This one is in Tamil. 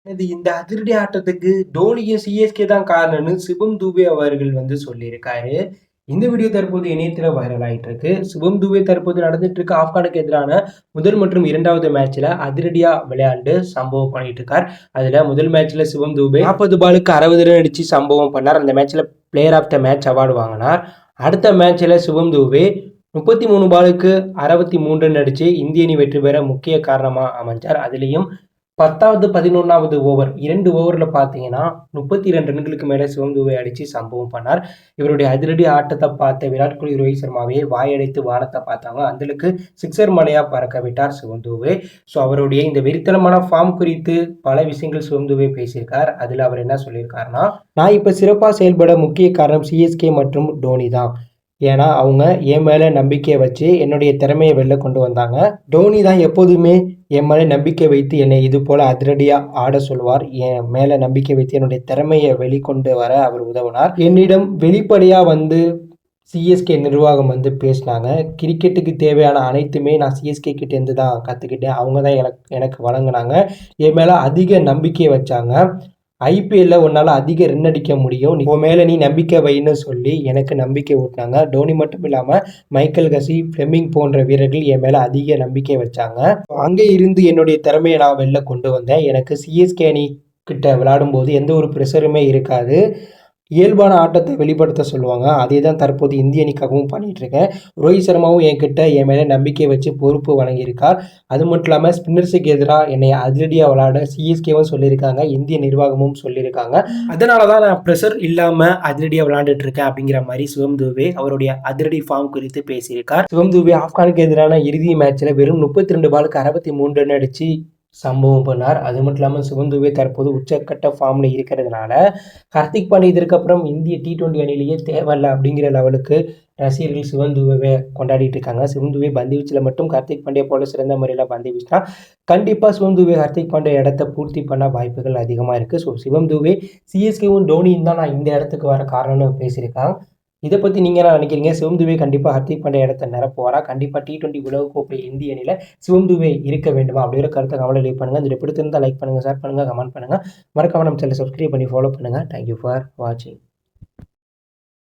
இந்த அதிரடி ஆட்டத்துக்கு தோனியும் சிஎஸ்கே தான் காரணம்னு சிவம் துபே அவர்கள் சொல்லியிருக்காரு. இந்த வீடியோ தற்போது இணையத்துல வைரல் ஆயிட்டு இருக்கு. சிவம் துபே தற்போது நடந்துட்டு இருக்க ஆப்கானுக்கு எதிரான முதல் மற்றும் இரண்டாவது மேட்ச்ல அதிரடியா விளையாண்டு சம்பவம் பண்ணிட்டு இருக்கார். அதுல முதல் மேட்ச்ல சிவம் துபே 40 பாலுக்கு 60 ரன் அடிச்சு சம்பவம் பண்ணார். அந்த மேட்ச்ல player of the match award வாங்கினார். அடுத்த மேட்ச்ல சிவம் துபே 33 பாலுக்கு 63 ரன் அடிச்சு இந்திய அணி வெற்றி பெற முக்கிய காரணமா அமைஞ்சார். அதுலயும் 10வது 11வது ஓவர் 2 ஓவரில் பார்த்தீங்கன்னா 32 ரன்களுக்கு மேலே சிவம் துபே அடித்து சம்பவம் பண்ணார். இவருடைய அதிரடி ஆட்டத்தை பார்த்த விராட் கோலி, ரோஹித் சர்மாவே வாயடைத்து வானத்தை பார்த்தாங்க. அந்தளவுக்கு சிக்ஸர் மலையாக பறக்க விட்டார் சிவம் துபே. ஸோ அவருடைய இந்த வெறித்தனமான ஃபார்ம் குறித்து பல விஷயங்கள் சிவம் துபே பேசியிருக்கார். அதில் அவர் என்ன சொல்லியிருக்காருன்னா, நான் இப்போ சிறப்பாக செயல்பட முக்கிய காரணம் சிஎஸ்கே மற்றும் டோனி தான். ஏன்னா அவங்க என் மேலே நம்பிக்கையை வச்சு என்னுடைய திறமையை வெளில கொண்டு வந்தாங்க. டோனி தான் எப்போதுமே என் மேலே நம்பிக்கை வைத்து என்னை இது போல் அதிரடியாக ஆட சொல்வார். என் மேலே நம்பிக்கை வைத்து என்னுடைய திறமையை வெளிக்கொண்டு வர அவர் உதவினார். என்னிடம் வெளிப்படையாக சிஎஸ்கே நிர்வாகம் பேசினாங்க. கிரிக்கெட்டுக்கு தேவையான அனைத்துமே நான் சிஎஸ்கே கிட்டேருந்து தான் கற்றுக்கிட்டேன். அவங்க தான் எனக்கு வழங்கினாங்க. என் மேலே அதிக நம்பிக்கை வச்சாங்க. ஐபிஎல்ல உன்னால் அதிக ரன் அடிக்க முடியும், உன் மேலே நீ நம்பிக்கை வைன்னு சொல்லி எனக்கு நம்பிக்கை ஊட்டினாங்க. டோனி மட்டும் இல்லாமல் மைக்கேல் கசி, ஃப்ளெமிங் போன்ற வீரர்கள் என் மேலே அதிக நம்பிக்கை வச்சாங்க. அங்கே இருந்து என்னுடைய திறமையை நான் வெளில கொண்டு வந்தேன். எனக்கு சிஎஸ்கே அணி கிட்ட விளையாடும்போது எந்த ஒரு ப்ரெஷருமே இருக்காது. இயல்பான ஆட்டத்தை வெளிப்படுத்த சொல்லுவாங்க. அதே தான் தற்போது இந்திய அணிக்காகவும் பண்ணிகிட்ருக்கேன். ரோஹித் சர்மாவும் என் மேலே நம்பிக்கை வச்சு பொறுப்பு வழங்கியிருக்கார். அது மட்டும் இல்லாமல் ஸ்பின்னர்ஸுக்கு எதிராக என்னை அதிரடியாக விளையாட சிஎஸ்கேவும் சொல்லியிருக்காங்க, இந்திய நிர்வாகமும் சொல்லியிருக்காங்க. அதனால தான் நான் ப்ரெஷர் இல்லாமல் அதிரடியாக விளையாண்டுட்டு இருக்கேன் அப்படிங்கிற மாதிரி சிவம் துபே அவருடைய அதிரடி ஃபார்ம் குறித்து பேசியிருக்கார். சிவம் துபே ஆப்கானுக்கு எதிரான இறுதி மேட்ச்சில் வெறும் 32 பாலுக்கு 63 ரன் அடித்து சம்பவம் பண்ணார். அது மட்டும் இல்லாமல் சிவம் துபே தற்போது உச்சக்கட்ட ஃபார்மில் இருக்கிறதுனால ஹர்திக் பாண்டியா இதற்கப்புறம் இந்திய T20 அணியிலேயே தேவையில்லை அப்படிங்கிற லெவலுக்கு ரசிகர்கள் சிவம் துபேவை கொண்டாடிட்டு இருக்காங்க. சிவம் துபே பந்து வீச்சில் மட்டும் ஹர்திக் பாண்டியா போல சிறந்த முறையில் பந்து வீசினா கண்டிப்பாக சிவம் துபே ஹர்திக் பாண்டியா இடத்த பூர்த்தி பண்ண வாய்ப்புகள் அதிகமாக இருக்குது. ஸோ சிவம் துபே சிஎஸ்கேவும் டோனியும் தான் நான் இந்த இடத்துக்கு வர காரணம்னு பேசியிருக்காங்க. இதை பற்றி நீங்கள் என்ன நினைக்கிறீங்க? சிவம் துபே கண்டிப்பாக ஹர்திக் பாண்டியா இடத்த நிரப்புவாரா? கண்டிப்பாக T20 உலகக்கோப்பை இந்திய அணியில் சிவம் துபே இருக்க வேண்டுமா அப்படிங்கிற கருத்தை கமெண்ட்ல லீவ் பண்ணுங்கள். இந்த பிடித்திருந்தால் லைக் பண்ணுங்கள், ஷேர் பண்ணுங்கள், கமெண்ட் பண்ணுங்கள். மறக்காம நம்ம சேனலை சப்ஸ்கிரைப் பண்ணி ஃபாலோ பண்ணுங்கள். தேங்க்யூ ஃபார் வாட்சிங்.